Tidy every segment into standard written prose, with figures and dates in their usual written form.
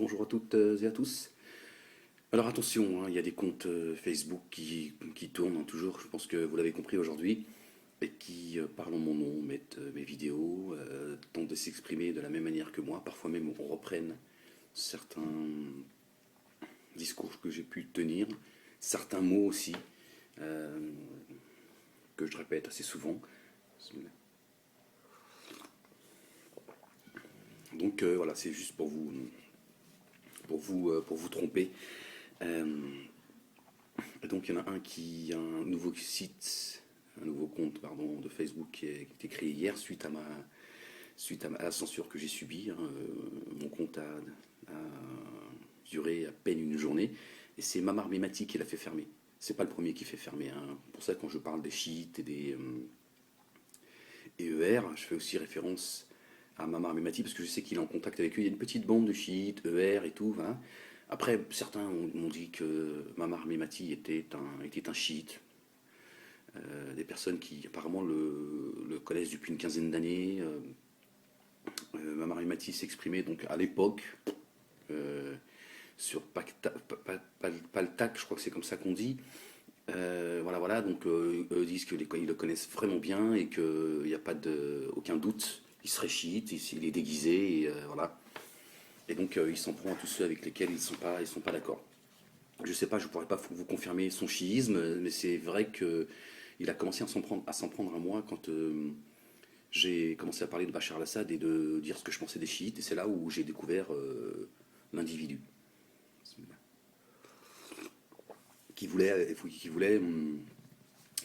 Bonjour à toutes et à tous. Alors attention, hein, il y a des comptes Facebook qui tournent hein, toujours, je pense que vous l'avez compris aujourd'hui, et qui parlent en mon nom, mettent mes vidéos, tentent de s'exprimer de la même manière que moi, parfois même on reprenne certains discours que j'ai pu tenir, certains mots aussi, euh, que je répète assez souvent. Donc voilà, c'est juste pour vous tromper. Euh, Et donc il y en a un qui a un nouveau site, un nouveau compte pardon, de Facebook qui a été créé hier à la censure que j'ai subie. Hein. Mon compte a duré à peine une journée et c'est Mamar Memati qui l'a fait fermer. C'est pas le premier qui fait fermer. Hein. Pour ça, quand je parle des chiites et des ER, je fais aussi référence à Mamar Memati parce que je sais qu'il est en contact avec eux. Il y a une petite bande de chiites, ER et tout. Voilà. Après, certains m'ont dit que Mamar Memati était un chiite. Des personnes qui apparemment le connaissent depuis une quinzaine d'années. Mamar Memati s'exprimait donc à l'époque euh, sur Paltac, je crois que c'est comme ça qu'on dit. Voilà, voilà, donc eux disent qu'ils le connaissent vraiment bien et qu'il n'y a pas aucun doute. Il serait chiite, il est déguisé, et voilà. Et donc il s'en prend à tous ceux avec lesquels ils sont pas d'accord. Je sais pas, je pourrais pas vous confirmer son chiisme, mais c'est vrai que il a commencé à s'en prendre à moi quand j'ai commencé à parler de Bachar al-Assad et de dire ce que je pensais des chiites. Et c'est là où j'ai découvert l'individu qui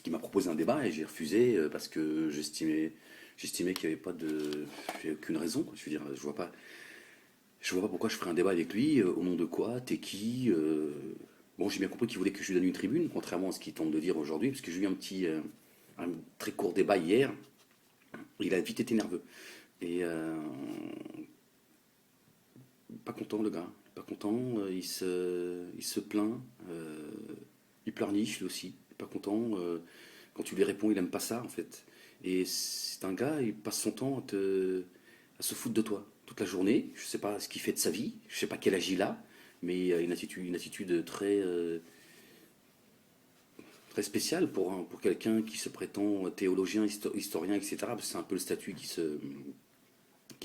m'a proposé un débat et j'ai refusé parce que j'estimais qu'il n'y avait pas de, il y avait aucune raison. Quoi. Je veux dire, je vois pas pourquoi je ferais un débat avec lui. Au nom de quoi? T'es qui? Bon, j'ai bien compris qu'il voulait que je lui donne une tribune, contrairement à ce qu'il tente de dire aujourd'hui, parce que j'ai eu un très court débat hier. Il a vite été nerveux. Et pas content, le gars. Pas content. Il se plaint. Il pleurniche, lui aussi. Pas content. Quand tu lui réponds, il aime pas ça, en fait. Et c'est un gars, il passe son temps à se foutre de toi toute la journée. Je sais pas ce qu'il fait de sa vie. Je sais pas quel âge il a. Mais une attitude très spéciale pour quelqu'un qui se prétend théologien, historien, etc. Parce que c'est un peu le statut qui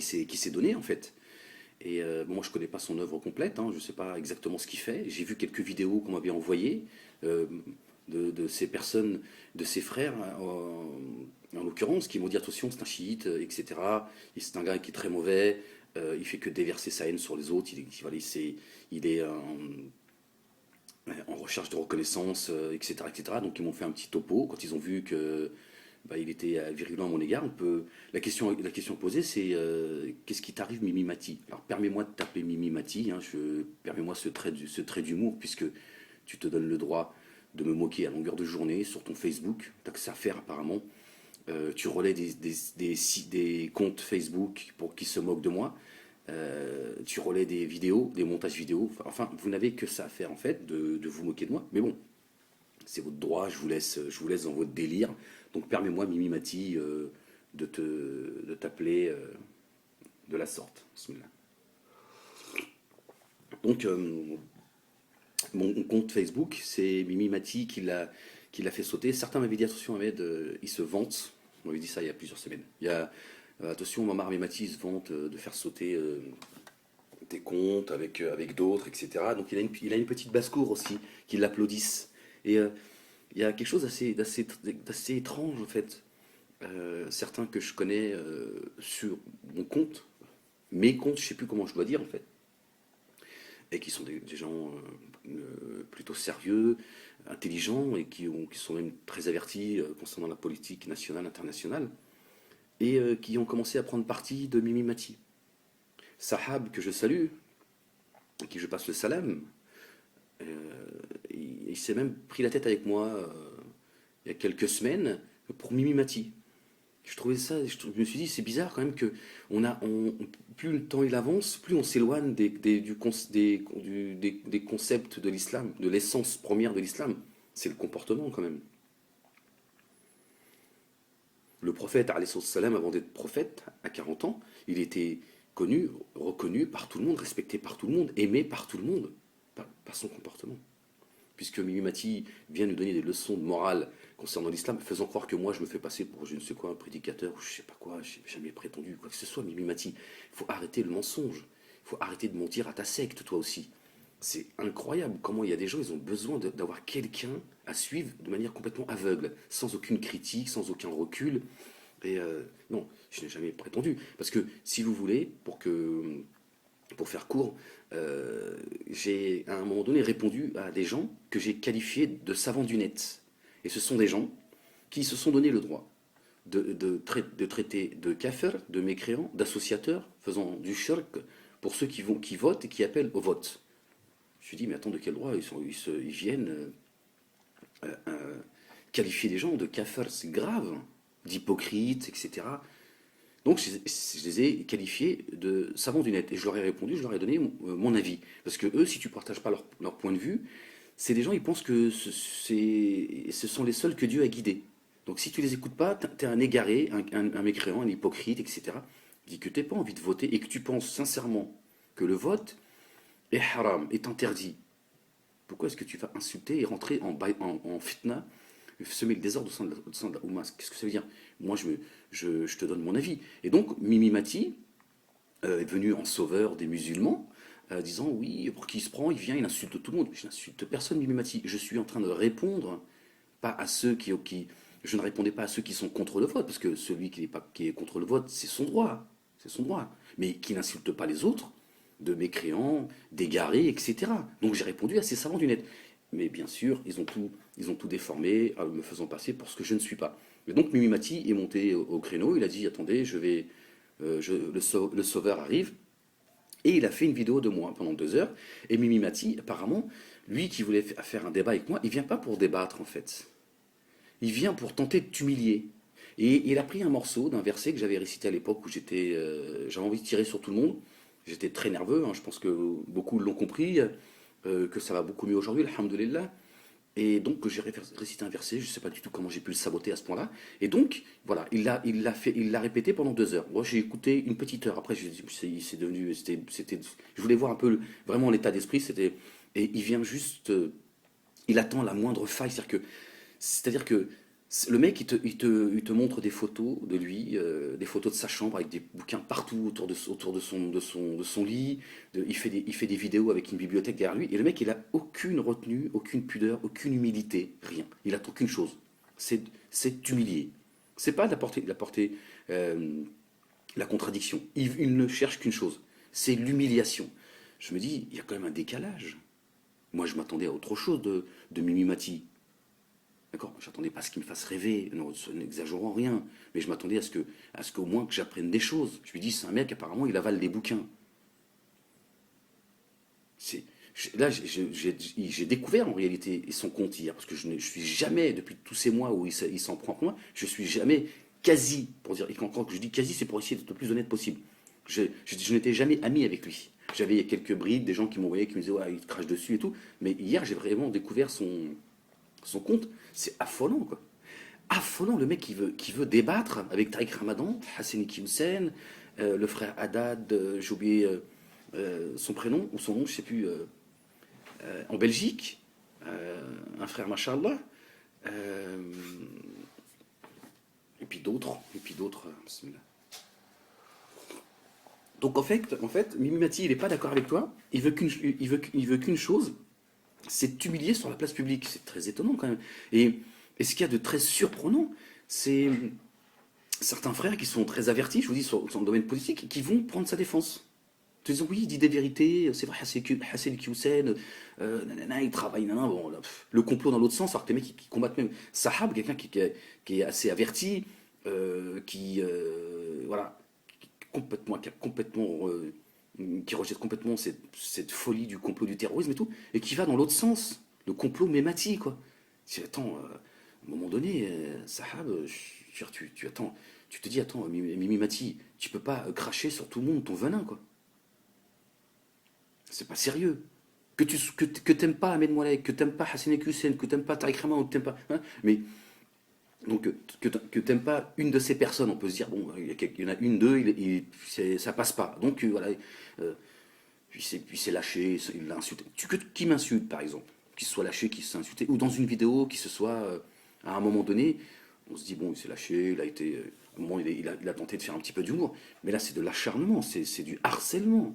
s'est donné, en fait. Et bon, moi, je connais pas son œuvre complète, hein, je sais pas exactement ce qu'il fait. J'ai vu quelques vidéos qu'on m'avait envoyées euh, de ces personnes, de ses frères, en l'occurrence, qui m'ont dit attention, c'est un chiite, etc. Et c'est un gars qui est très mauvais, il fait que déverser sa haine sur les autres, voilà, il est en recherche de reconnaissance, etc., etc. Donc ils m'ont fait un petit topo quand ils ont vu que bah, il était virulent à mon égard. La question posée, c'est qu'est-ce qui t'arrive, Mimi Mati? Alors permets-moi de taper Mimi Mati, hein, permets-moi ce trait d'humour, puisque tu te donnes le droit de me moquer à longueur de journée sur ton Facebook. T'as que ça à faire apparemment. Tu relais des comptes Facebook pour qui se moquent de moi. Tu relais des vidéos, des montages vidéo. Enfin, vous n'avez que ça à faire en fait de vous moquer de moi. Mais bon, c'est votre droit, je vous laisse dans votre délire. Donc permets-moi, Mimi Mati, de t'appeler de la sorte. Bismillah. Donc mon compte Facebook, c'est Mimi Mati qui l'a fait sauter. Certains m'avaient dit attention Ahmed, il se vante. On m'avait dit ça il y a plusieurs semaines. Il y a attention, Mamar Mimati se vante de faire sauter tes comptes avec d'autres, etc. Donc il a une petite basse-cour aussi qui l'applaudissent. Et il y a quelque chose d'assez étrange en fait. Certains que je connais sur mon compte, mes comptes, je sais plus comment je dois dire en fait, et qui sont des gens plutôt sérieux, intelligents et qui sont même très avertis concernant la politique nationale, internationale, et qui ont commencé à prendre parti de Mimi Mati. Sahab, que je salue, à qui je passe le salam, il s'est même pris la tête avec moi il y a quelques semaines pour Mimi Mati. Je trouvais ça, je me suis dit, c'est bizarre quand même que plus le temps il avance, plus on s'éloigne des concepts de l'islam, de l'essence première de l'islam. C'est le comportement quand même. Le prophète, alayhi salam, avant d'être prophète, à 40 ans, il était connu, reconnu par tout le monde, respecté par tout le monde, aimé par tout le monde, par son comportement. Puisque Mimi Mati vient nous donner des leçons de morale concernant l'islam, faisant croire que moi je me fais passer pour je ne sais quoi, un prédicateur, ou je sais pas quoi, je n'ai jamais prétendu, quoi que ce soit, Mimi Mati. Il faut arrêter le mensonge, il faut arrêter de mentir à ta secte, toi aussi. C'est incroyable comment il y a des gens, ils ont besoin d'avoir quelqu'un à suivre de manière complètement aveugle, sans aucune critique, sans aucun recul. Et non, je n'ai jamais prétendu. Parce que si vous voulez, pour faire court, j'ai à un moment donné répondu à des gens que j'ai qualifiés de savants du net. Et ce sont des gens qui se sont donné le droit de traiter de kafir, de mécréants, d'associateurs, faisant du shirk pour ceux qui votent et qui appellent au vote. Je me suis dit, mais attends, de quel droit ils viennent qualifier les gens de kafir, c'est grave, d'hypocrites, etc. Donc je les ai qualifiés de savants du net. Et je leur ai répondu, je leur ai donné mon avis. Parce que eux, si tu ne partages pas leur point de vue, c'est des gens, ils pensent que ce sont les seuls que Dieu a guidés. Donc si tu les écoutes pas, tu es un égaré, un mécréant, un hypocrite, etc. Dis que tu n'as pas envie de voter et que tu penses sincèrement que le vote est haram, est interdit. Pourquoi est-ce que tu vas insulter et rentrer en fitna, semer le désordre au sein de la Oumma? Qu'est-ce que ça veut dire? Moi, je te donne mon avis. Et donc, Mimi Mati est devenu en sauveur des musulmans, disant oui, pour qui il se prend, il vient, il insulte tout le monde. Je n'insulte personne, Mimi Mati. Je suis en train de répondre, pas à ceux qui je ne répondais pas à ceux qui sont contre le vote, parce que celui qui est contre le vote, c'est son droit. C'est son droit. Mais qui n'insulte pas les autres, de mécréants, d'égarés, etc. Donc j'ai répondu à ces savants du net. Mais bien sûr, ils ont tout déformé, en me faisant passer pour ce que je ne suis pas. Et donc Mimi Mati est monté au créneau, il a dit, attendez, le sauveur arrive. Et il a fait une vidéo de moi pendant 2 heures. Et Mimi Mati, apparemment, lui qui voulait faire un débat avec moi, il vient pas pour débattre en fait. Il vient pour tenter de t'humilier. Et il a pris un morceau d'un verset que j'avais récité à l'époque où j'avais envie de tirer sur tout le monde. J'étais très nerveux, hein, je pense que beaucoup l'ont compris, que ça va beaucoup mieux aujourd'hui, alhamdoulilah. Et donc j'ai récité un verset, je ne sais pas du tout comment j'ai pu le saboter à ce point-là. Et donc, voilà, il l'a répété pendant 2 heures. Moi j'ai écouté une petite heure. Après, c'est devenu, je voulais voir un peu vraiment l'état d'esprit. Et il vient juste, il attend la moindre faille. C'est-à-dire que le mec, il te montre des photos de lui, des photos de sa chambre avec des bouquins partout autour de son lit. Il fait des vidéos avec une bibliothèque derrière lui. Et le mec, il a aucune retenue, aucune pudeur, aucune humilité, rien. Il attend qu'une chose, c'est t'humilier. C'est pas d'apporter la contradiction. Il ne cherche qu'une chose, c'est l'humiliation. Je me dis, il y a quand même un décalage. Moi, je m'attendais à autre chose de Mimi Mati. D'accord, j'attendais pas à ce qu'il me fasse rêver, non, n'exagérons rien, mais je m'attendais à ce qu'au moins que j'apprenne des choses. Je lui dis, c'est un mec, apparemment, il avale des bouquins. C'est, là, j'ai découvert en réalité son compte hier, parce que je suis jamais, depuis tous ces mois où il s'en prend pour moi, je suis jamais quasi, pour dire, et quand je dis quasi, c'est pour essayer d'être le plus honnête possible. Je n'étais jamais ami avec lui. J'avais quelques brides, des gens qui m'envoyaient, qui me disaient, ouais, il te crache dessus et tout, mais hier, j'ai vraiment découvert son compte, c'est affolant, quoi. Affolant, le mec qui veut débattre avec Tariq Ramadan, Hassani Hussein, le frère Haddad, j'ai oublié son prénom ou son nom, je sais plus, en Belgique, un frère Machallah, euh, et puis d'autres, bismillah. Donc en fait, Mimi Mati, il n'est pas d'accord avec toi, il veut qu'une chose, c'est t'humilier sur la place publique. C'est très étonnant quand même. Et ce qu'il y a de très surprenant, c'est certains frères qui sont très avertis, je vous dis, sur le domaine politique, qui vont prendre sa défense. Te disant, oui, il dit des vérités, c'est vrai, Hassan Hussein, nanana, il travaille, nanana, bon, là, le complot dans l'autre sens, alors que les mecs qui combattent même Sahab, quelqu'un qui est assez averti, voilà, qui a complètement qui rejette complètement cette folie du complot du terrorisme et tout, et qui va dans l'autre sens, le complot Memati, quoi. Attends, à un moment donné, Sahab, attends, tu te dis, attends, Mimi Mati, tu peux pas cracher sur tout le monde ton venin, quoi. C'est pas sérieux. Que t'aimes pas Ahmed Moulay, que t'aimes pas Hassan Hussein, que t'aimes pas Tariq Ramadan, que t'aimes pas, hein, mais Donc que t'aimes pas une de ces personnes, on peut se dire, bon, il y en a une, deux, ça passe pas. Donc voilà, euh, puis c'est lâché, il l'a insulté. Qui m'insulte par exemple, qu'il se soit lâché, qu'il s'est insulté, ou dans une vidéo, qui se soit, à un moment donné, on se dit, bon, il s'est lâché, il a été, à un moment, il a tenté de faire un petit peu d'humour. Mais là, c'est de l'acharnement, c'est du harcèlement.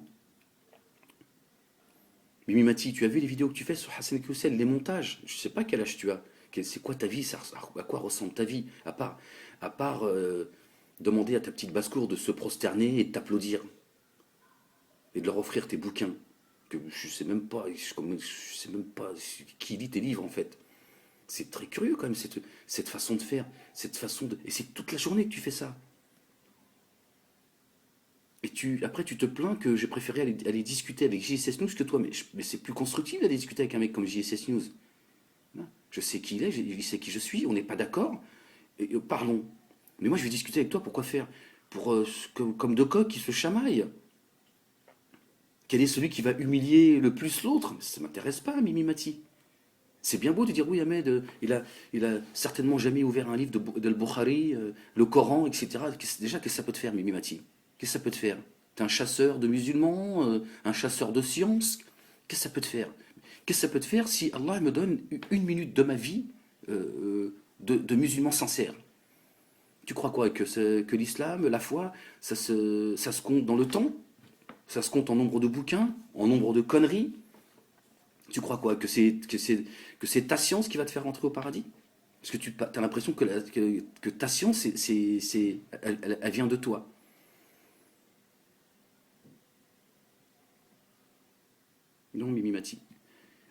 Mimi Mati, tu as vu les vidéos que tu fais sur Hassan Koussel, les montages? Je sais pas quel âge tu as. C'est quoi ta vie? À quoi ressemble ta vie? À part demander à ta petite basse-cour de se prosterner et de t'applaudir et de leur offrir tes bouquins. Que je sais même pas, je sais même pas qui lit tes livres en fait. C'est très curieux quand même cette façon de faire, cette façon de. Et c'est toute la journée que tu fais ça. Et après, tu te plains que j'ai préféré aller discuter avec JSS News que toi. Mais c'est plus constructif d'aller discuter avec un mec comme JSS News. Je sais qui il est, il sait qui je suis, on n'est pas d'accord. Parlons. Mais moi, je vais discuter avec toi, pourquoi faire? Comme deux coqs qui se chamaillent. Quel est celui qui va humilier le plus l'autre? Ça m'intéresse pas, Mimi Mati. C'est bien beau de dire oui, Ahmed, il a certainement jamais ouvert un livre de Bukhari, le Coran, etc. Déjà, qu'est-ce que ça peut te faire, Mimi Mati? Qu'est-ce que ça peut te faire? T'es un chasseur de musulmans, un chasseur de sciences? Qu'est-ce que ça peut te faire? Qu'est-ce que ça peut te faire si Allah me donne une minute de ma vie de musulman sincère? Tu crois quoi? Que l'islam, la foi, ça se compte dans le temps? Ça se compte en nombre de bouquins? En nombre de conneries? Tu crois quoi? Que c'est ta science qui va te faire rentrer au paradis? Parce que tu as l'impression que ta science, elle vient de toi. Non, Mimimati.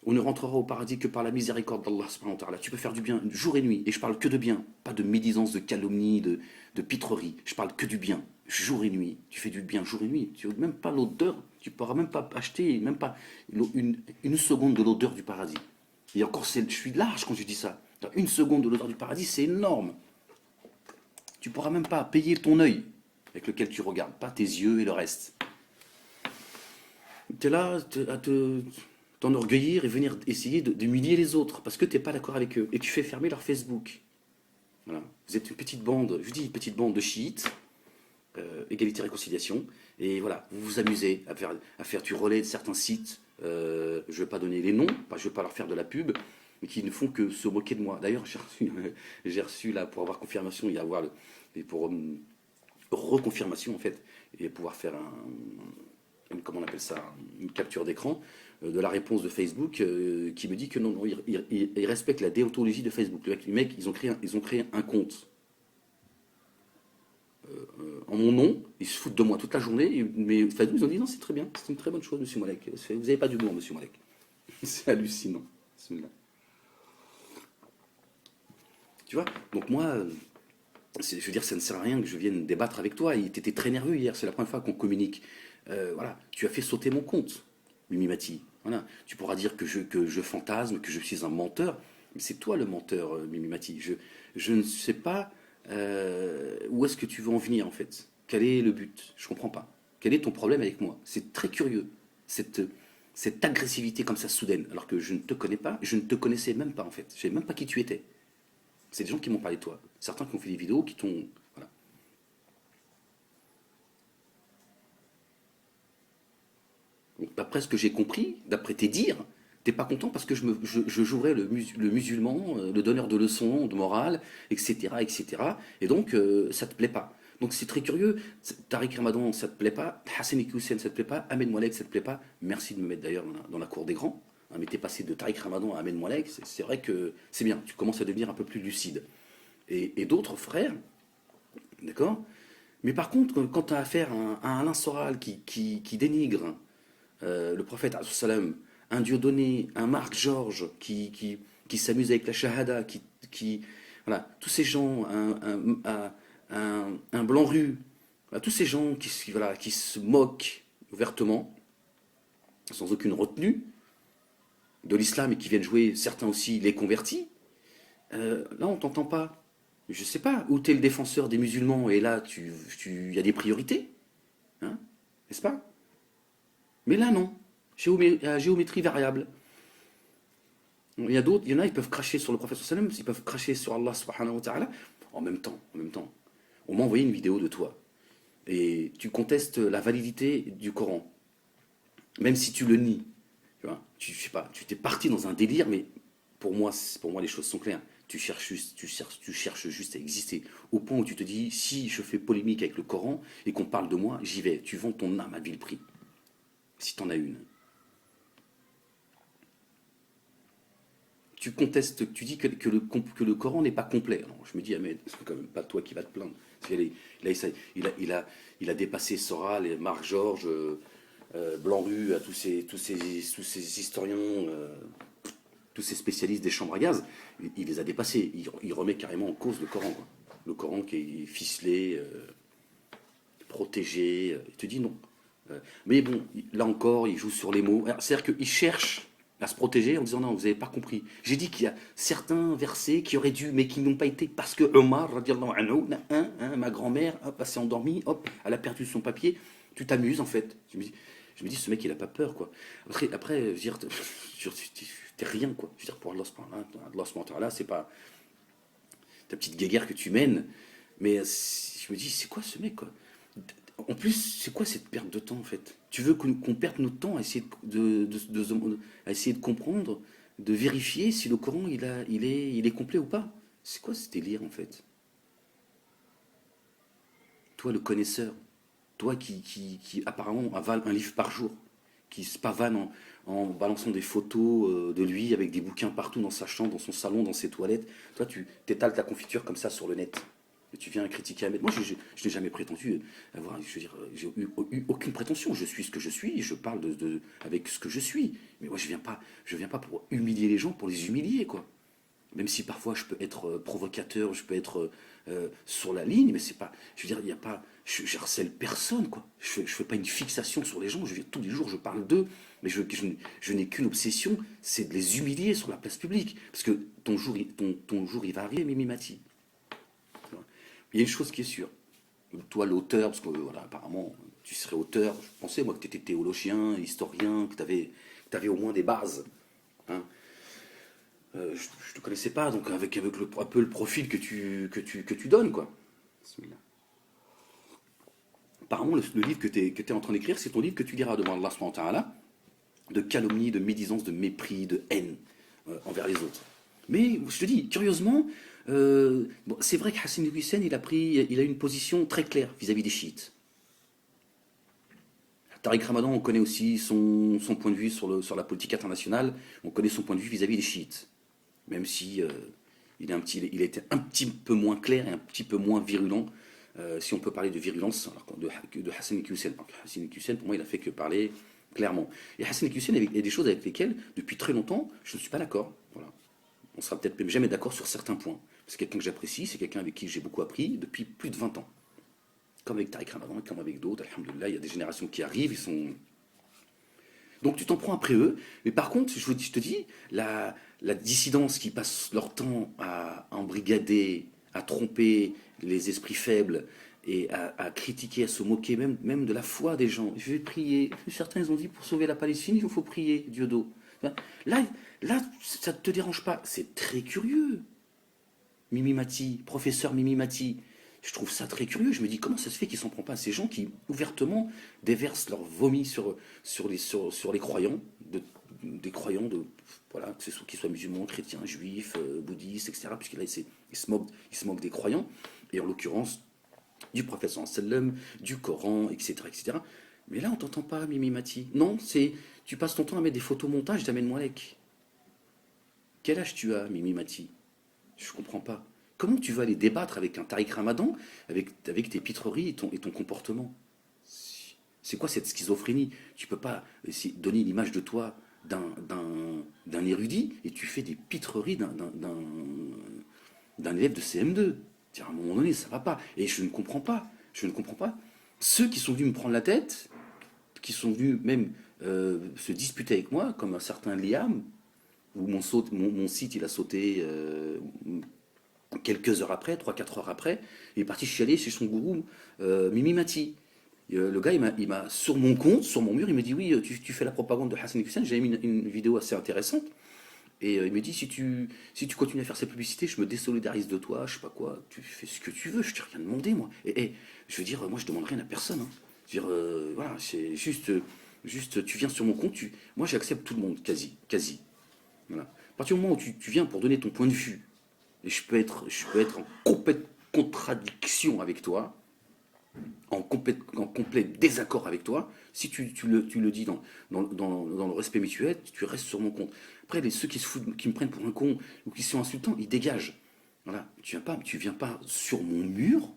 On ne rentrera au paradis que par la miséricorde d'Allah subhanahu wa ta'ala. Tu peux faire du bien jour et nuit. Et je parle que de bien. Pas de médisance, de calomnie, de pitrerie. Je parle que du bien. Jour et nuit. Tu fais du bien jour et nuit. Tu n'as même pas l'odeur. Tu ne pourras même pas acheter, même pas une seconde de l'odeur du paradis. Et encore, je suis large quand je dis ça. Une seconde de l'odeur du paradis, c'est énorme. Tu ne pourras même pas payer ton œil avec lequel tu regardes. Pas tes yeux et le reste. Tu es là à t'enorgueillir et venir essayer d'humilier les autres parce que tu n'es pas d'accord avec eux. Et tu fais fermer leur Facebook. Voilà. Vous êtes une petite bande, je dis une petite bande de chiites, égalité, réconciliation. Et voilà, vous vous amusez à faire du relais de certains sites. Je ne vais pas donner les noms, je ne vais pas leur faire de la pub, mais qui ne font que se moquer de moi. D'ailleurs, j'ai reçu là pour avoir confirmation, il y a avoir et pour reconfirmation en fait, et pouvoir faire comment on appelle ça, une capture d'écran de la réponse de Facebook qui me dit que non, non, ils respectent la déontologie de Facebook. Les mecs, ils ont créé un compte en mon nom, ils se foutent de moi toute la journée, mais Facebook, ils ont dit non, c'est très bien, c'est une très bonne chose, monsieur Malek. Vous n'avez pas d'humour, monsieur Malek. C'est hallucinant. Tu vois? Donc moi, je veux dire, ça ne sert à rien que je vienne débattre avec toi. Tu étais très nerveux hier, c'est la première fois qu'on communique. Voilà, tu as fait sauter mon compte, Mimi Mati. Voilà, tu pourras dire que je fantasme, que je suis un menteur, mais c'est toi le menteur, Mimi Mati. Je ne sais pas où est-ce que tu veux en venir en fait. Quel est le but? Je comprends pas. Quel est ton problème avec moi? C'est très curieux, cette, cette agressivité comme ça soudaine, alors que je ne te connais pas, je ne te connaissais même pas en fait. Je ne savais même pas qui tu étais. C'est des gens qui m'ont parlé de toi. Certains qui ont fait des vidéos, qui t'ont. Voilà. Donc, d'après ce que j'ai compris, d'après tes dires, t'es pas content parce que je jouerais le musulman, le donneur de leçons de morale, etc. etc. Et cetera. Et donc, ça te plaît pas. Donc c'est très curieux. Tariq Ramadan, ça te plaît pas. Hassan Hussein, ça te plaît pas. Ahmed Moualek, ça te plaît pas. Merci de me mettre d'ailleurs dans la cour des grands. Hein, mais t'es passé de Tariq Ramadan à Ahmed Moualek. C'est vrai que c'est bien. Tu commences à devenir un peu plus lucide. Et d'autres frères, d'accord? Mais par contre, quand tu as affaire à un Alain Soral qui dénigre le prophète, salam, un Dieudonné, un Marc Georges qui s'amuse avec la Shahada, voilà, tous ces gens, un Blanc-Rue, voilà, tous ces gens voilà, qui se moquent ouvertement, sans aucune retenue, de l'islam et qui viennent jouer, certains aussi, les convertis, là on t'entend pas. Je sais pas, où t'es le défenseur des musulmans et là il y a des priorités, hein, n'est-ce pas? Mais là non, à géométrie variable. Il y a d'autres, il y en a, ils peuvent cracher sur le prophète sallam, ils peuvent cracher sur Allah subhanahu wa ta'ala, en même temps. On m'a envoyé une vidéo de toi, et tu contestes la validité du Coran, même si tu le nies. Tu vois, je sais pas, tu t'es parti dans un délire, mais pour moi les choses sont claires. Tu cherches juste à exister. Au point où tu te dis, si je fais polémique avec le Coran et qu'on parle de moi, j'y vais. Tu vends ton âme à vil prix, si t'en as une. Tu contestes, tu dis que le Coran n'est pas complet. Alors, je me dis, ah, mais c'est quand même pas toi qui vas te plaindre. Parce qu'il il a dépassé Soral et Marc Georges, Blanc-Rue, à tous ces historiens, tous ces spécialistes des chambres à gaz. Il les a dépassés. Il remet carrément en cause le Coran, quoi. Le Coran qui est ficelé, protégé. Il te dit non. Mais bon, là encore, il joue sur les mots. C'est-à-dire qu'il cherche à se protéger en disant non, vous n'avez pas compris. J'ai dit qu'il y a certains versets qui auraient dû, mais qui n'ont pas été, parce que Omar, radiallahu anhu, ma grand-mère, hop, elle s'est endormie, hop, elle a perdu son papier. Tu t'amuses en fait. Je me dis, ce mec, il a pas peur, quoi. Après je veux dire, t'es rien, quoi. Je veux dire, pour Allah, c'est pas ta petite guéguerre que tu mènes. Mais je me dis, c'est quoi ce mec, quoi? En plus, c'est quoi cette perte de temps en fait? Tu veux qu'on perde notre temps à essayer à essayer de comprendre, de vérifier si le Coran il est complet ou pas? C'est quoi ce délire en fait? Toi le connaisseur, toi qui apparemment avale un livre par jour, qui se pavane en balançant des photos de lui avec des bouquins partout dans sa chambre, dans son salon, dans ses toilettes, toi tu t'étales ta confiture comme ça sur le net. Et tu viens critiquer Ahmed. Moi, je n'ai jamais prétendu avoir, je veux dire, j'ai eu aucune prétention. Je suis ce que je suis, je parle avec ce que je suis. Mais moi, je viens pas pour humilier les gens, pour les humilier, quoi. Même si parfois je peux être provocateur, je peux être sur la ligne, mais c'est pas, je veux dire, il y a pas, je harcèle personne, quoi. Je fais pas une fixation sur les gens. Je veux dire, tous les jours, je parle d'eux, mais je n'ai qu'une obsession, c'est de les humilier sur la place publique, parce que ton jour, il va arriver, Mimi Mati. Il y a une chose qui est sûre. Toi, l'auteur, parce que voilà, apparemment, tu serais auteur. Je pensais, moi, que tu étais théologien, historien, que tu avais au moins des bases. Hein. Je ne te connaissais pas, donc avec un peu le profil que tu donnes, quoi. Apparemment, le livre que tu es en train d'écrire, c'est ton livre que tu liras devant Allah subhanahu wa ta'ala, de calomnie, de médisance, de mépris, de haine envers les autres. Mais je te dis, curieusement, bon, c'est vrai que Hassan Hussein, il a une position très claire vis-à-vis des chiites. Tariq Ramadan, on connaît aussi son point de vue sur la politique internationale, on connaît son point de vue vis-à-vis des chiites. Même si il a été un petit peu moins clair et un petit peu moins virulent, si on peut parler de virulence, alors de Hassan Hussein. Hassan Hussein, pour moi, il a fait que parler clairement. Et Hassan Hussein, il y a des choses avec lesquelles, depuis très longtemps, je ne suis pas d'accord. Voilà. On sera peut-être même jamais d'accord sur certains points. C'est quelqu'un que j'apprécie, c'est quelqu'un avec qui j'ai beaucoup appris depuis plus de 20 ans. Comme avec Tariq Ramadan, comme avec d'autres, alhamdoulilah, il y a des générations qui arrivent, ils sont... Donc tu t'en prends après eux, mais par contre, je te dis, la dissidence qui passe leur temps à embrigader, à tromper les esprits faibles et à critiquer, à se moquer même de la foi des gens. Je vais prier. Certains ils ont dit pour sauver la Palestine, il faut prier, Dieudo. Là, là, ça ne te dérange pas. C'est très curieux. Mimi Mati, professeur Mimi Mati. Je trouve ça très curieux. Je me dis comment ça se fait qu'ils s'en prennent pas à ces gens qui ouvertement déversent leur vomi sur les croyants, des croyants voilà, qu'ils soient musulmans, chrétiens, juifs, bouddhistes, etc. Puisqu'il se moquent des croyants, et en l'occurrence du prophète sallam, du Coran, etc., etc. Mais là, on t'entend pas, Mimi Mati. Non, tu passes ton temps à mettre des photomontages d'Amen Moalek. Quel âge tu as, Mimi Mati? Je comprends pas. Comment tu vas aller débattre avec un Tariq Ramadan avec tes pitreries et ton comportement? C'est quoi cette schizophrénie? Tu peux pas donner l'image de toi d'un érudit et tu fais des pitreries d'un élève de CM2. À un moment donné, ça va pas. Et je ne comprends pas. Je ne comprends pas. Ceux qui sont venus me prendre la tête, qui sont venus même se disputer avec moi, comme un certain Liam, où mon site il a sauté quelques heures après, 3-4 heures après, il est parti chialer chez son gourou Mimi Mati. Le gars, il m'a sur mon compte, sur mon mur, il me dit oui, tu fais la propagande de Hassan Hussein. J'avais mis une vidéo assez intéressante Et il me dit, si tu continues à faire cette publicité, je me désolidarise de toi, je sais pas quoi, tu fais ce que tu veux, je t'ai rien demandé, moi. Et je veux dire, moi, je demande rien à personne, hein. Je veux dire, voilà, c'est juste, tu viens sur mon compte, moi, j'accepte tout le monde, quasi, quasi. Voilà. À partir du moment où tu viens pour donner ton point de vue, et je peux être en complète contradiction avec toi, en complet désaccord avec toi, si tu le dis dans le respect mutuel, tu restes sur mon compte. Après, ceux qui se foutent, qui me prennent pour un con ou qui sont insultants, ils dégagent. Voilà, tu viens pas sur mon mur,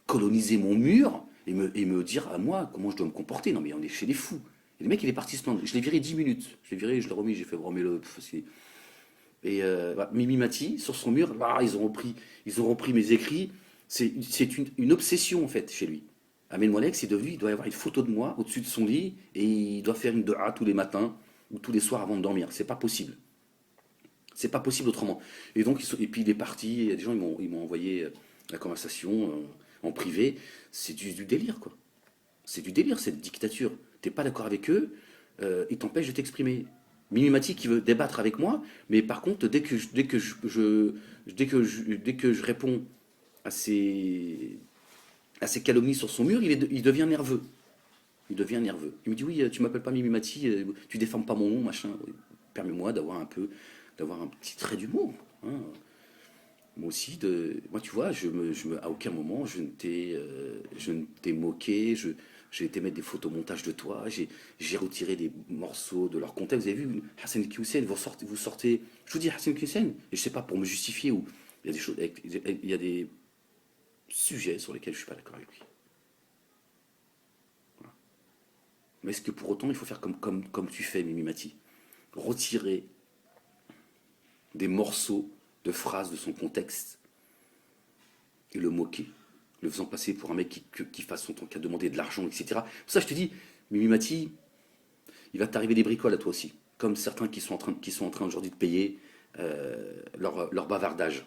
coloniser mon mur et me dire à moi comment je dois me comporter. Non mais on est chez les fous. Et le mec il est parti se plaindre. Je l'ai viré 10 minutes. Je l'ai viré, je l'ai remis, j'ai fait vraiment le. Et voilà, Mimi Mati, sur son mur, bah, ils ont repris mes écrits. C'est une obsession en fait chez lui. Ahmed Moalek, c'est devenu, il doit y avoir une photo de moi au-dessus de son lit et il doit faire une dua tous les matins ou tous les soirs avant de dormir. C'est pas possible. C'est pas possible autrement. Et donc, et puis il est parti. Il y a des gens, ils m'ont envoyé la conversation en privé. C'est du délire, quoi. C'est du délire, cette dictature. T'es pas d'accord avec eux, ils t'empêchent de t'exprimer. Mimi Mati qui veut débattre avec moi, mais par contre, dès que je réponds à ces calomnies sur son mur, il devient nerveux. Il devient nerveux. Il me dit oui, tu m'appelles pas Mimi Mati, tu déformes pas mon nom, machin. Oui, permets-moi d'avoir un petit trait d'humour, hein. Moi aussi, moi tu vois, à aucun moment je ne t'ai moqué, j'ai été mettre des photomontages de toi, j'ai retiré des morceaux de leur contexte. Vous avez vu, Hassan Hussein, vous sortez, je vous dis Hassan Hussein, et je sais pas pour me justifier ou il y a des choses, il y a des sujets sur lesquels je suis pas d'accord avec lui. Mais est-ce que pour autant il faut faire comme tu fais, Mimi Mati? Retirer des morceaux de phrases de son contexte et le moquer, le faisant passer pour un mec qui fasse son temps, qui a demandé de l'argent, etc. Pour ça, je te dis, Mimi Mati, il va t'arriver des bricoles à toi aussi. Comme certains qui sont en train aujourd'hui de payer leur bavardage.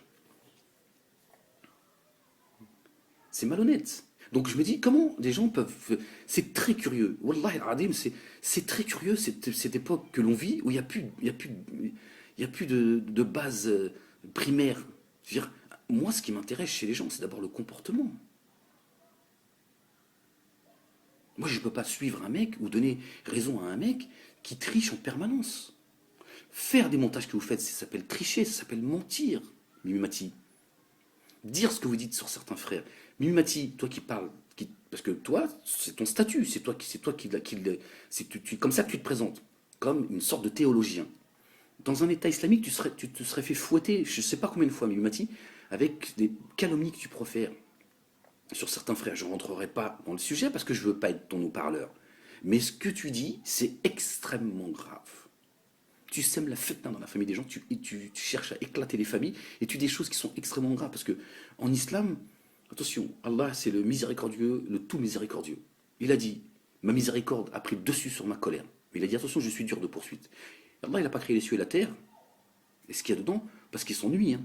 C'est malhonnête. Donc je me dis, comment des gens peuvent. C'est très curieux. Wallah al-Adim, c'est très curieux cette époque que l'on vit où il y a plus de base primaire. Je veux dire, moi, ce qui m'intéresse chez les gens, c'est d'abord le comportement. Moi, je ne peux pas suivre un mec ou donner raison à un mec qui triche en permanence. Faire des montages que vous faites, ça s'appelle tricher, ça s'appelle mentir, Mimimati. Dire ce que vous dites sur certains frères. Mimimati, toi qui parles, parce que toi, c'est ton statut, c'est comme ça que tu te présentes, comme une sorte de théologien. Dans un État islamique, tu te serais fait fouetter, je ne sais pas combien de fois, Mimimati, avec des calomnies que tu profères sur certains frères. Je ne rentrerai pas dans le sujet parce que je ne veux pas être ton haut-parleur. Mais ce que tu dis, c'est extrêmement grave. Tu sèmes la fitna dans la famille des gens, tu cherches à éclater les familles et tu dis des choses qui sont extrêmement graves. Parce que en islam, attention, Allah c'est le miséricordieux, le tout miséricordieux. Il a dit, ma miséricorde a pris le dessus sur ma colère. Mais il a dit, attention, je suis dur de poursuite. Allah, il n'a pas créé les cieux et la terre, et ce qu'il y a dedans, parce qu'ils s'ennuient, hein.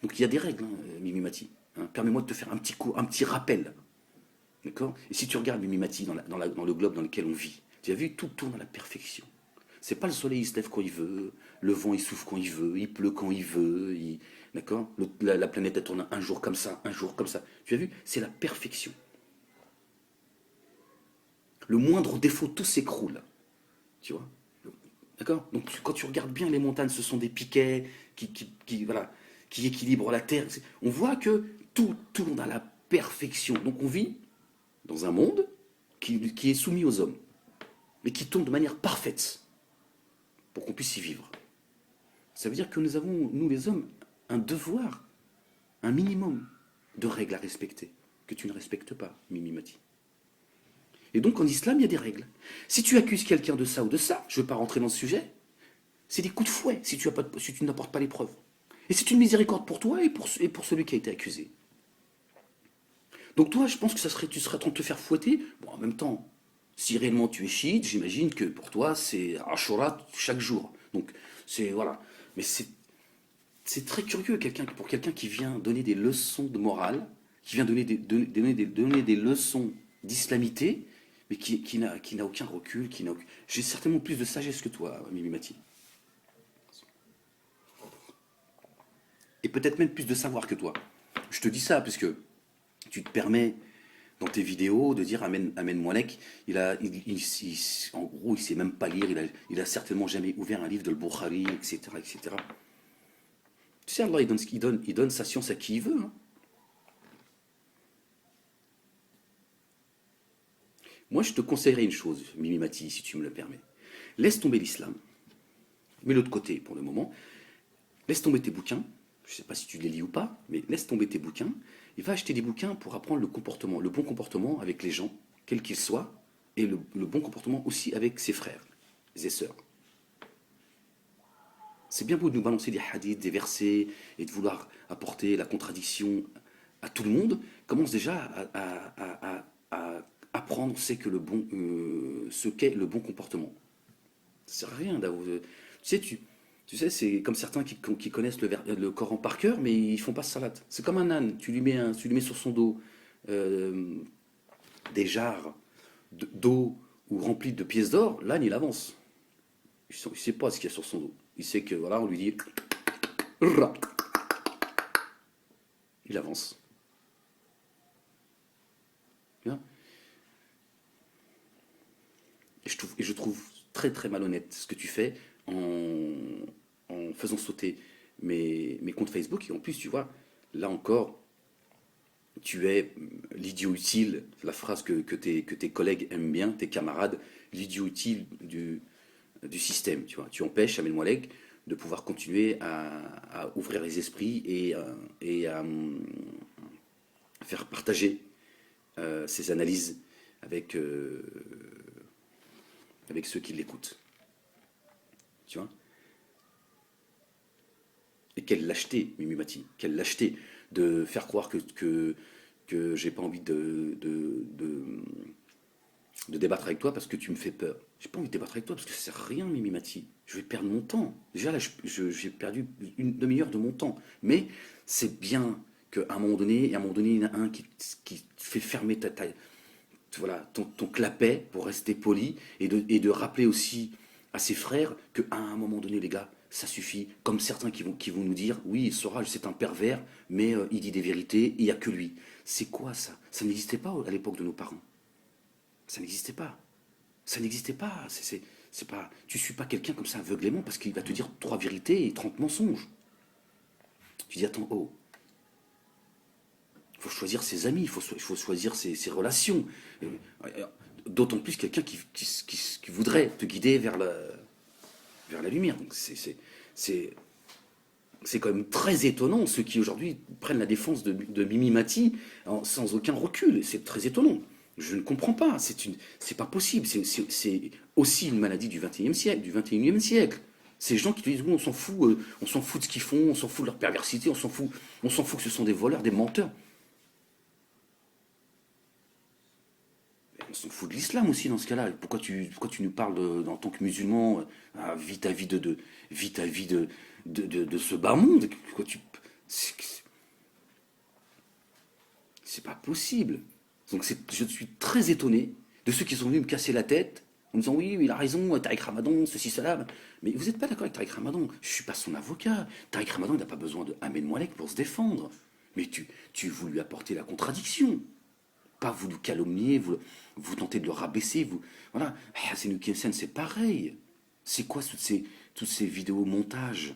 Donc il y a des règles, hein, Mimimati. Hein. Permets-moi de te faire un petit coup, un petit rappel. D'accord. Et si tu regardes Mimimati dans le globe dans lequel on vit, tu as vu, tout tourne à la perfection. C'est pas le soleil, il se lève quand il veut, le vent, il souffle quand il veut, il pleut quand il veut, d'accord. La planète, elle tourne un jour comme ça, un jour comme ça. Tu as vu, c'est la perfection. Le moindre défaut, tout s'écroule. Tu vois. D'accord. Donc quand tu regardes bien les montagnes, ce sont des piquets voilà, qui équilibrent la terre. On voit que tout tourne à la perfection. Donc on vit dans un monde qui est soumis aux hommes, mais qui tourne de manière parfaite pour qu'on puisse y vivre. Ça veut dire que nous avons, nous les hommes, un devoir, un minimum de règles à respecter, que tu ne respectes pas, Mimi Mati. Et donc en islam, il y a des règles. Si tu accuses quelqu'un de ça ou de ça, je ne veux pas rentrer dans ce sujet, c'est des coups de fouet si tu n'apportes pas les preuves. Et c'est une miséricorde pour toi et pour celui qui a été accusé. Donc toi, je pense que tu serais en train de te faire fouetter. Bon, en même temps, si réellement tu es chiite, j'imagine que pour toi, c'est Ashura chaque jour. Donc, voilà. Mais c'est très curieux pour quelqu'un qui vient donner des leçons de morale, qui vient donner des leçons d'islamité, mais qui n'a aucun recul, J'ai certainement plus de sagesse que toi, Mimi Mati. peut-être même plus de savoir que toi. Je te dis ça parce que tu te permets dans tes vidéos de dire Amen Moalek, en gros, il sait même pas lire, il a certainement jamais ouvert un livre de Bukhari, etc., etc. Tu sais, Allah, il donne sa science à qui il veut. Hein. Moi, je te conseillerais une chose, Mimi Mati, si tu me le permets. Laisse tomber l'islam, mets-le de côté pour le moment, laisse tomber tes bouquins, je ne sais pas si tu les lis ou pas, mais laisse tomber tes bouquins, et va acheter des bouquins pour apprendre le comportement, le bon comportement avec les gens, quels qu'ils soient, et le bon comportement aussi avec ses frères et sœurs. C'est bien beau de nous balancer des hadiths, des versets, et de vouloir apporter la contradiction à tout le monde. Commence déjà à apprendre ce qu'est le bon comportement. Ça sert à rien d'avoir. Tu sais, c'est comme certains qui connaissent le Coran par cœur, mais ils font pas salat. C'est comme un âne. Tu lui mets sur son dos euh, des jarres d'eau ou remplies de pièces d'or. L'âne, il avance. Il sait pas ce qu'il y a sur son dos. Il sait que voilà, on lui dit, il avance. Bien. Et je trouve très très malhonnête ce que tu fais en faisant sauter mes comptes Facebook. Et en plus, tu vois, là encore, tu es l'idiot utile, la phrase que tes collègues aiment bien, tes camarades, l'idiot utile du système. Tu vois. Tu empêches Amel Moualek de pouvoir continuer à ouvrir les esprits et à faire partager ses analyses avec, avec ceux qui l'écoutent. Tu vois. Et quelle lâcheté, Mimi Mati, quelle lâcheté de faire croire que j'ai pas envie de débattre avec toi parce que tu me fais peur. J'ai pas envie de débattre avec toi parce que ça sert à rien, Mimi Mati. Je vais perdre mon temps. Déjà là, j'ai perdu une demi-heure de mon temps. Mais c'est bien qu'à un moment donné, il y en a un qui fait fermer voilà, ton clapet pour rester poli et de rappeler aussi à ses frères qu'à un moment donné, les gars, ça suffit. Comme certains qui vont nous dire, oui, Sorage, c'est un pervers, mais il dit des vérités, et il n'y a que lui. C'est quoi ça? Ça n'existait pas à l'époque de nos parents. Ça n'existait pas. Ça n'existait pas. C'est pas. Tu suis pas quelqu'un comme ça aveuglément parce qu'il va te dire 3 vérités et 30 mensonges. Tu dis, attends, oh, il faut choisir ses amis, il faut choisir ses relations. D'autant plus quelqu'un qui voudrait te guider vers la lumière. Donc c'est quand même très étonnant ceux qui aujourd'hui prennent la défense de Mimi Mati sans aucun recul. C'est très étonnant. Je ne comprends pas. C'est pas possible. C'est aussi une maladie du 21e siècle, du 21e siècle. Ces gens qui te disent, oui, on s'en fout de ce qu'ils font, on s'en fout de leur perversité, on s'en fout que ce sont des voleurs, des menteurs. On s'en fout de l'islam aussi dans ce cas-là. Pourquoi tu nous parles en tant que musulman, vis ta vie vis ta vie de ce bas monde. C'est c'est pas possible. Donc je suis très étonné de ceux qui sont venus me casser la tête en me disant oui, il a raison, Tariq Ramadan, ceci, cela. Mais vous n'êtes pas d'accord avec Tariq Ramadan. Je suis pas son avocat. Tariq Ramadan, il n'a pas besoin de Ahmed Moualek pour se défendre. Mais tu veux lui apporter la contradiction. Pas vous le calomnier, vous tentez de le rabaisser. Voilà. Hassan Hussein, c'est pareil. C'est quoi toutes ces vidéos montages?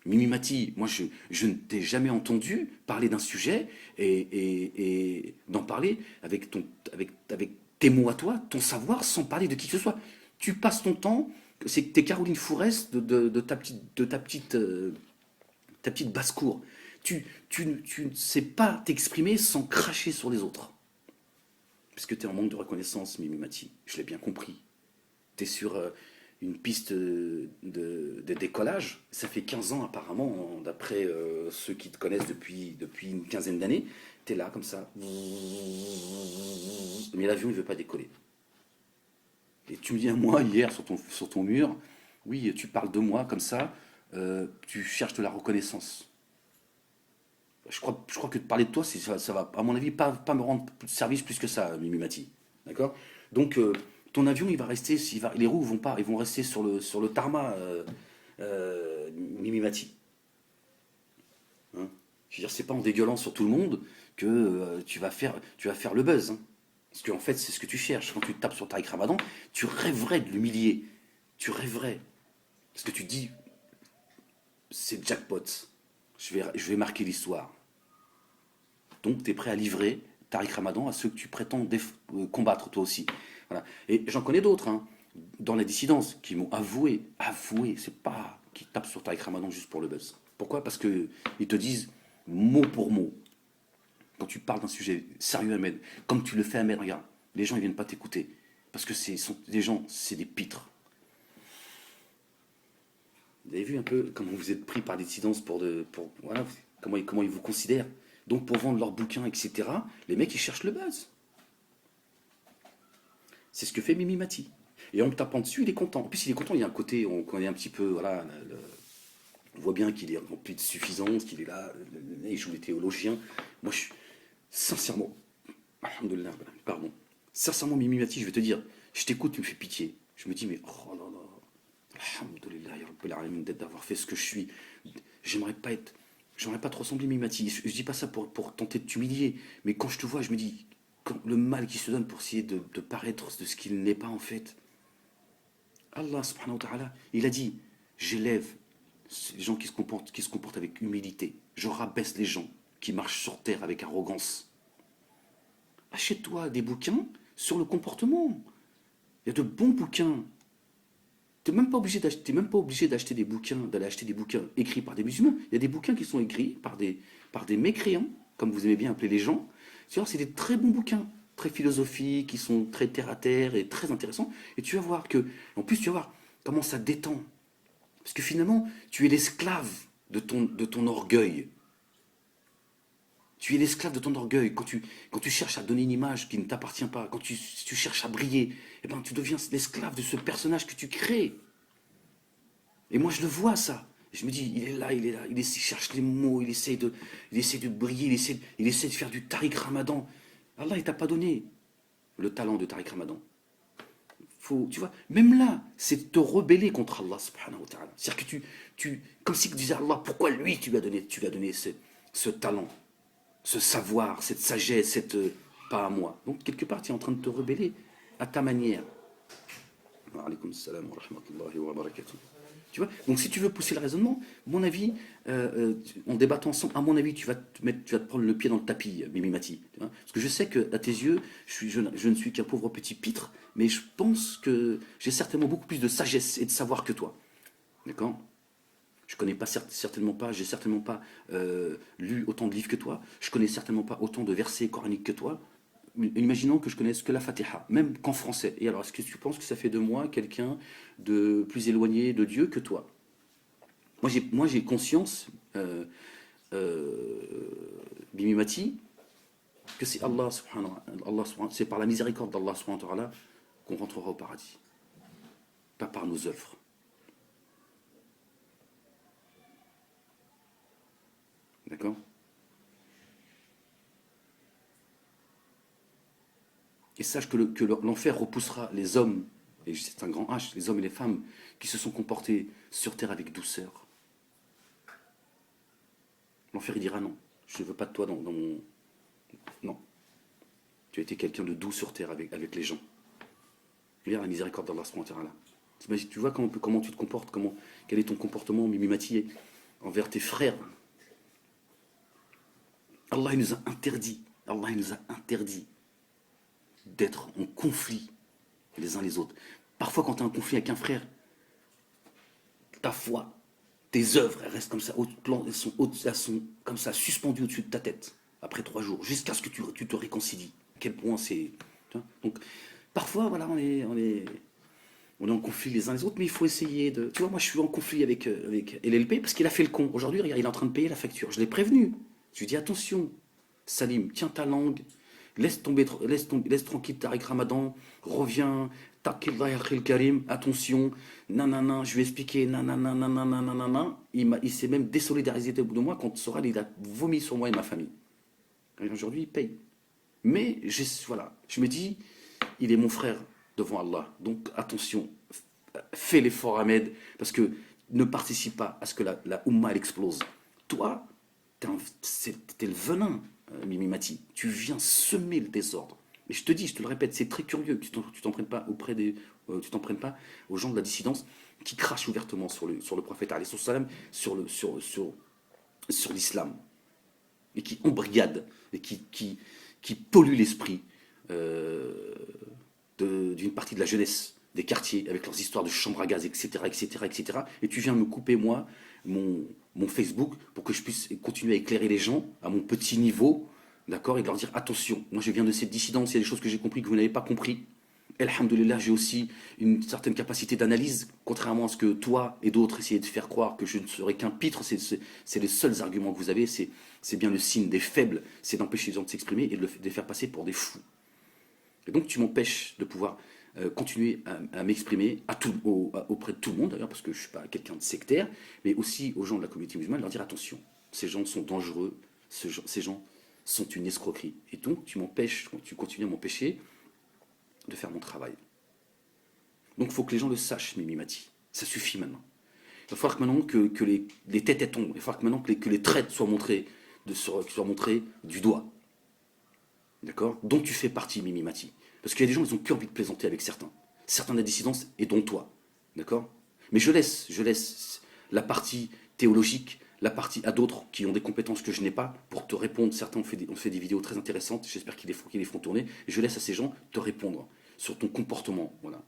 Mimi Mati, moi je ne t'ai jamais entendu parler d'un sujet et d'en parler avec tes mots à toi, ton savoir, sans parler de qui que ce soit. Tu passes ton temps, c'est que t'es Caroline Fourès ta petite basse-cour. Tu ne sais pas t'exprimer sans cracher sur les autres. Parce que tu es en manque de reconnaissance, Mimi Mati. Je l'ai bien compris. Tu es sur une piste de décollage. Ça fait 15 ans apparemment, d'après ceux qui te connaissent depuis une quinzaine d'années. Tu es là comme ça. Mais l'avion il veut pas décoller. Et tu me dis à moi hier sur ton mur, oui, tu parles de moi comme ça, tu cherches de la reconnaissance. Je crois que de parler de toi, ça va, à mon avis, pas me rendre service plus que ça, Mimi Mati. D'accord. Donc, ton avion, il va rester, les roues vont pas, ils vont rester sur le tarmac, Mimimati. Hein. Je veux dire, c'est pas en dégueulant sur tout le monde que tu vas faire le buzz. Hein. Parce qu'en fait, c'est ce que tu cherches. Quand tu tapes sur Tariq Ramadan, tu rêverais de l'humilier. Tu rêverais. Parce que tu te dis, c'est jackpot. Je vais marquer l'histoire. Donc, tu es prêt à livrer Tariq Ramadan à ceux que tu prétends combattre, toi aussi. Voilà. Et j'en connais d'autres, hein, dans la dissidence, qui m'ont avoué, c'est pas qui tapent sur Tariq Ramadan juste pour le buzz. Pourquoi? Parce qu'ils te disent mot pour mot. Quand tu parles d'un sujet sérieux, Ahmed, comme tu le fais, Ahmed, regarde, les gens ils viennent pas t'écouter. Parce que les gens, c'est des pitres. Vous avez vu un peu comment vous êtes pris par des dissidences voilà, comment ils vous considèrent. Donc pour vendre leurs bouquins, etc., les mecs ils cherchent le buzz. C'est ce que fait Mimi Mati. Et en me tapant dessus, il est content. En plus, il est content, il y a un côté, on connaît un petit peu, voilà, on voit bien qu'il est rempli de suffisance, qu'il est là, il joue les théologiens. Moi, je suis sincèrement, alhamdoulilah, pardon, sincèrement, Mimi Mati, je vais te dire, je t'écoute, tu me fais pitié. Je me dis, mais oh là là, alhamdoulilah, ya Rabbil alamin, d'avoir fait ce que je suis. J'aimerais pas te ressembler, Mimi Mati. Je dis pas ça pour tenter de t'humilier, mais quand je te vois, je me dis, le mal qui se donne pour essayer de paraître de ce qu'il n'est pas en fait. Allah subhanahu wa ta'ala, il a dit, j'élève les gens qui se comportent avec humilité. Je rabaisse les gens qui marchent sur terre avec arrogance. Achète-toi des bouquins sur le comportement. Il y a de bons bouquins. Tu n'es même pas obligé d'acheter des bouquins, d'aller acheter des bouquins écrits par des musulmans. Il y a des bouquins qui sont écrits par des mécréants, comme vous aimez bien appeler les gens. C'est des très bons bouquins, très philosophiques, qui sont très terre à terre et très intéressants. Et tu vas voir en plus, tu vas voir comment ça détend. Parce que finalement, tu es l'esclave de ton orgueil. Tu es l'esclave de ton orgueil. Quand tu cherches à donner une image qui ne t'appartient pas, quand tu cherches à briller, eh ben, tu deviens l'esclave de ce personnage que tu crées. Et moi, je le vois, ça. Et je me dis, il est là, il cherche les mots, il essaie de briller, il essaie de faire du Tariq Ramadan. Allah, il t'a pas donné le talent de Tariq Ramadan. Tu vois, même là, c'est te rebeller contre Allah subhanahu wa ta'ala. C'est-à-dire que comme si tu disais Allah, pourquoi lui tu lui as donné ce talent, ce savoir, cette sagesse, pas à moi. Donc quelque part, tu es en train de te rebeller à ta manière. Wa alaykoum salam wa rahmatullahi wa barakatuh. Tu vois? Donc si tu veux pousser le raisonnement, à mon avis, en débattant ensemble, à mon avis, tu vas te prendre le pied dans le tapis, Mimi Mati. Parce que je sais qu'à tes yeux, je ne suis qu'un pauvre petit pitre, mais je pense que j'ai certainement beaucoup plus de sagesse et de savoir que toi. D'accord? Je connais pas certainement pas, j'ai certainement pas lu autant de livres que toi. Je connais certainement pas autant de versets coraniques que toi. Imaginons que je connaisse que la Fatiha, même qu'en français. Et alors, est-ce que tu penses que ça fait de moi quelqu'un de plus éloigné de Dieu que toi? Moi, j'ai conscience, Bimimati, que c'est c'est par la miséricorde d'Allah subhanahu wa ta'ala qu'on rentrera au paradis. Pas par nos œuvres. D'accord? Et sache que l'enfer repoussera les hommes, et c'est un grand H, les hommes et les femmes qui se sont comportés sur terre avec douceur. L'enfer, il dira non, je ne veux pas de toi dans mon... Non. Tu as été quelqu'un de doux sur terre avec les gens. Regarde la miséricorde d'Allah subhanahu wa ta'ala. Tu vois comment tu te comportes, quel est ton comportement, Mimimati, envers tes frères. Allah, il nous a interdit d'être en conflit les uns les autres. Parfois, quand tu as un conflit avec un frère, ta foi, tes œuvres, elles restent comme ça, elles sont comme ça, suspendues au-dessus de ta tête, après 3 jours, jusqu'à ce que tu te réconcilies. À quel point c'est... Donc, parfois, voilà, on est en conflit les uns les autres, mais il faut essayer de... Tu vois, moi, je suis en conflit avec LLP parce qu'il a fait le con. Aujourd'hui, regarde, il est en train de payer la facture. Je l'ai prévenu. Je lui ai dit, attention, Salim, tiens ta langue, laisse tranquille Tariq Ramadan, reviens, Taqillah Akhil Karim, attention, nanana, je vais expliquer, nanana, nanana, nanana. Il s'est même désolidarisé de moi quand Soral, il a vomi sur moi et ma famille. Et aujourd'hui, il paye. Mais, voilà, je me dis, il est mon frère, devant Allah. Donc attention, fais l'effort Ahmed, parce que ne participe pas à ce que la Oumma elle explose. Toi, t'es le venin, Mimi Mati. Tu viens semer le désordre. Et je te dis, je te le répète, c'est très curieux que tu t'en prennes pas tu t'en prennes pas aux gens de la dissidence qui crachent ouvertement sur le prophète, alayhi salam, sur l'islam, et qui embrigadent, et qui polluent l'esprit euh, d'une partie de la jeunesse des quartiers avec leurs histoires de chambres à gaz, etc., etc., etc. Et tu viens me couper, moi, mon Facebook pour que je puisse continuer à éclairer les gens à mon petit niveau, d'accord, et de leur dire attention, moi je viens de cette dissidence, il y a des choses que j'ai compris que vous n'avez pas compris. Alhamdulillah, j'ai aussi une certaine capacité d'analyse, contrairement à ce que toi et d'autres essayaient de faire croire que je ne serais qu'un pitre. C'est les seuls arguments que vous avez, c'est bien le signe des faibles, c'est d'empêcher les gens de s'exprimer et de les faire passer pour des fous. Et donc tu m'empêches de pouvoir continuer à m'exprimer auprès de tout le monde, d'ailleurs, parce que je ne suis pas quelqu'un de sectaire, mais aussi aux gens de la communauté musulmane, leur dire attention, ces gens sont dangereux, ces gens sont une escroquerie. Et donc tu continues à m'empêcher de faire mon travail. Donc il faut que les gens le sachent, Mimi Mati. Ça suffit maintenant. Il va falloir que maintenant que les têtes tombent. Il va falloir que maintenant que les traites soient montrées, soient montrées du doigt. D'accord? Dont tu fais partie, Mimi Mati. Parce qu'il y a des gens qui ont que envie de plaisanter avec certains. Certains de la dissidence, et dont toi. D'accord? Mais je laisse la partie théologique, la partie à d'autres qui ont des compétences que je n'ai pas, pour te répondre. Certains ont fait des vidéos très intéressantes, j'espère qu'ils les feront tourner. Et je laisse à ces gens te répondre sur ton comportement. Voilà.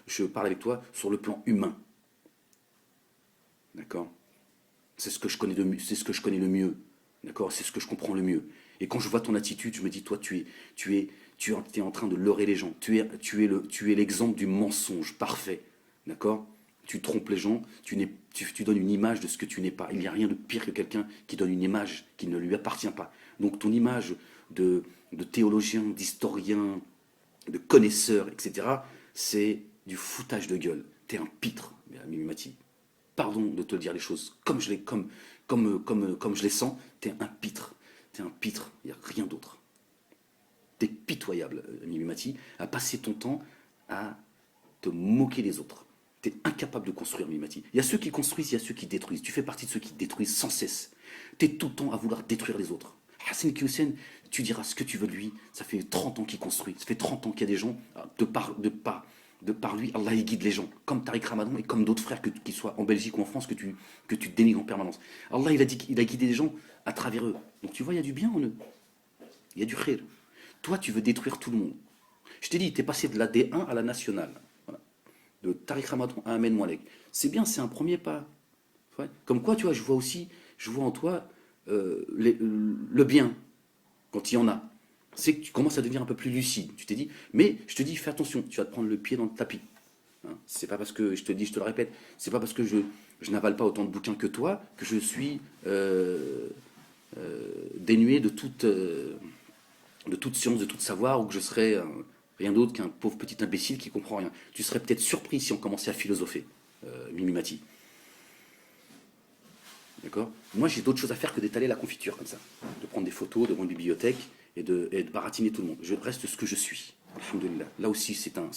Je parle avec toi sur le plan humain. D'accord? C'est ce que je connais le mieux. D'accord? C'est ce que je comprends le mieux. Et quand je vois ton attitude, je me dis, toi, tu es en train de leurrer les gens. Tu es l'exemple du mensonge parfait. D'accord? Tu trompes les gens, tu donnes une image de ce que tu n'es pas. Il n'y a rien de pire que quelqu'un qui donne une image qui ne lui appartient pas. Donc ton image de théologien, d'historien, de connaisseur, etc., c'est du foutage de gueule. T'es un pitre, Mimi Mati. Pardon de te dire les choses comme je les sens. T'es un pitre. T'es un pitre, il n'y a rien d'autre. T'es pitoyable, Mimi Mati, à passer ton temps à te moquer des autres. T'es incapable de construire, Mimi Mati. Il y a ceux qui construisent, il y a ceux qui détruisent. Tu fais partie de ceux qui détruisent sans cesse. T'es tout le temps à vouloir détruire les autres. Hassan Kiyoussen, tu diras ce que tu veux de lui. Ça fait 30 ans qu'il construit. Ça fait 30 ans qu'il y a des gens, de par lui, Allah il guide les gens. Comme Tariq Ramadan et comme d'autres frères, qu'ils soient en Belgique ou en France, que tu dénigres en permanence. Allah, il a guidé les gens à travers eux. Donc tu vois, il y a du bien en eux. Il y a du khir. Toi, tu veux détruire tout le monde. Je t'ai dit, tu es passé de la D1 à la nationale. Voilà. De Tariq Ramadan à Ahmed Moualek. C'est bien, c'est un premier pas. Ouais. Comme quoi, tu vois, je vois en toi le bien, quand il y en a. C'est que tu commences à devenir un peu plus lucide. Tu t'es dit, mais je te dis, fais attention, tu vas te prendre le pied dans le tapis. Hein, c'est pas parce que, je te dis, je te le répète, c'est pas parce que je n'avale pas autant de bouquins que toi que je suis dénué de toute science, de tout savoir, ou que je serais rien d'autre qu'un pauvre petit imbécile qui comprend rien. Tu serais peut-être surpris si on commençait à philosopher, Mimi Mati. D'accord? Moi, j'ai d'autres choses à faire que d'étaler la confiture comme ça. De prendre des photos devant une bibliothèque et de baratiner tout le monde. Je reste ce que je suis. Alhamdulillah. Là aussi, c'est un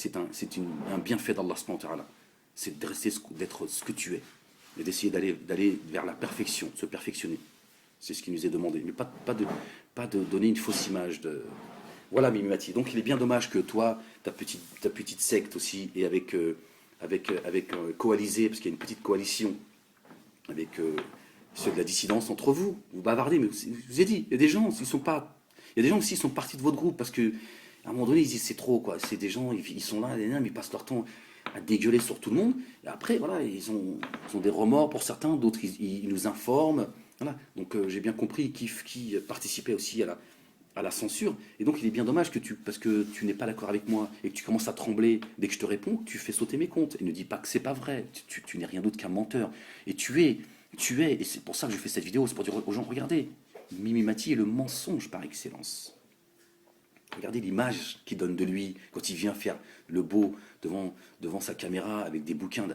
bienfait d'Allah subhanahu wa ta'ala. C'est de rester d'être ce que tu es. Et d'essayer d'aller vers la perfection, de se perfectionner. C'est ce qui nous est demandé. Mais pas de donner une fausse image de. Voilà, Mimi Mati. Donc il est bien dommage que toi, ta petite secte aussi, et avec coalisé, parce qu'il y a une petite coalition avec ceux de la dissidence entre vous. Vous bavardez, mais je vous ai dit, il y a des gens, ils sont pas. Il y a des gens aussi qui sont partis de votre groupe parce que à un moment donné, ils disent c'est trop, quoi. C'est des gens, ils sont là, mais ils passent leur temps à dégueuler sur tout le monde. Et après, voilà, ils ont des remords pour certains, d'autres, ils nous informent. Voilà. Donc j'ai bien compris qui participait aussi à la censure. Et donc il est bien dommage parce que tu n'es pas d'accord avec moi et que tu commences à trembler dès que je te réponds, que tu fais sauter mes comptes. Et ne dis pas que c'est pas vrai. Tu n'es rien d'autre qu'un menteur. Et et c'est pour ça que je fais cette vidéo, c'est pour dire aux gens, regardez, Mimi Mati est le mensonge par excellence. Regardez l'image qu'il donne de lui quand il vient faire le beau devant sa caméra avec des bouquins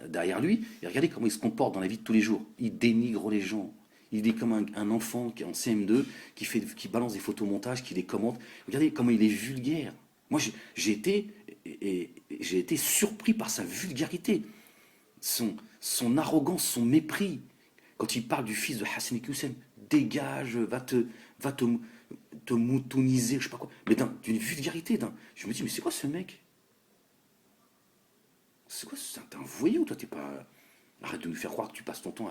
derrière lui. Et regardez comment il se comporte dans la vie de tous les jours. Il dénigre les gens. Il est comme un enfant qui est en CM2, qui balance des photomontages, qui les commente. Regardez comment il est vulgaire. Moi, j'ai été surpris par sa vulgarité, son arrogance, son mépris. Quand il parle du fils de Hassan Iqiyoussen, dégage, va te moutouniser, je sais pas quoi. Mais d'une vulgarité, je me dis, mais c'est quoi ce mec? C'est quoi? T'es un voyou, toi, t'es pas. Arrête de nous faire croire que tu passes ton temps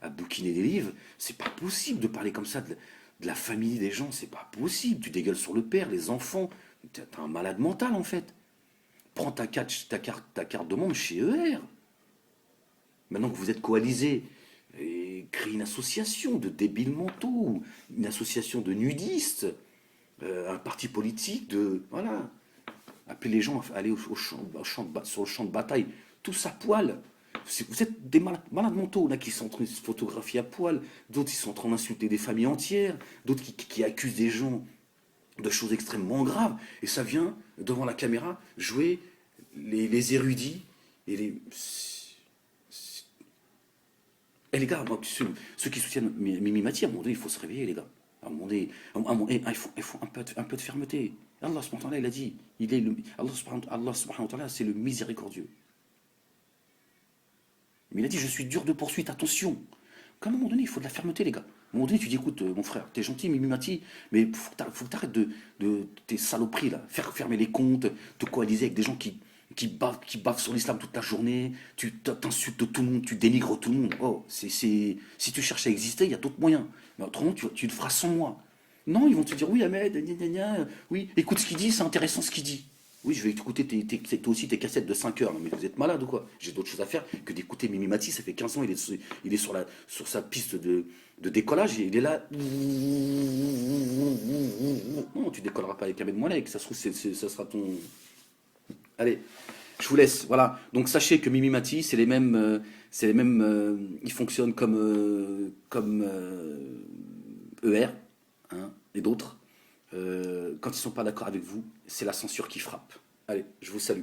à bouquiner des livres. C'est pas possible de parler comme ça de la famille des gens, c'est pas possible. Tu dégueules sur le père, les enfants. T'es un malade mental, en fait. Prends ta carte de membre chez ER. Maintenant que vous êtes coalisés, et crée une association de débiles mentaux, une association de nudistes, un parti politique de. Voilà. Appeler les gens à aller sur le champ de bataille, tous à poil. Vous êtes des malades mentaux, là, qui sont en train de se photographier à poil, d'autres qui sont en train d'insulter des familles entières, d'autres qui accusent des gens de choses extrêmement graves. Et ça vient, devant la caméra, jouer les érudits et les. Et les gars, moi, ceux qui soutiennent Mimi Mati, à un moment donné, il faut se réveiller, les gars. À un moment donné, il faut un peu de fermeté. Allah subhanahu wa ta'ala, il a dit, Allah subhanahu wa ta'ala, c'est le miséricordieux. Mais il a dit, je suis dur de poursuite, attention. Qu'à un moment donné, il faut de la fermeté, les gars. À un moment donné, tu dis, écoute, mon frère, t'es gentil, Mimi Mati, mais faut que t'arrêtes de tes saloperies, là. Faire fermer les comptes, te coaliser avec des gens qui bavent sur l'islam toute la journée, tu t'insultes tout le monde, tu dénigres tout le monde. Oh, si tu cherches à exister, il y a d'autres moyens. Mais autrement, tu le feras sans moi. Non, ils vont te dire, oui, Ahmed, gna, gna, gna, oui, écoute ce qu'il dit, c'est intéressant ce qu'il dit. Oui, je vais écouter toi aussi tes cassettes de 5 heures. Mais vous êtes malade ou quoi? J'ai d'autres choses à faire que d'écouter Mimi Mati. Ça fait 15 ans, il est sur sa piste de décollage et il est là. Non, tu décolleras pas avec Ahmed Moalek. Ça se trouve, ça sera ton. Allez, je vous laisse. Voilà. Donc sachez que Mimi Mati, ils fonctionnent comme ER, hein, et d'autres. Quand ils sont pas d'accord avec vous, c'est la censure qui frappe. Allez, je vous salue.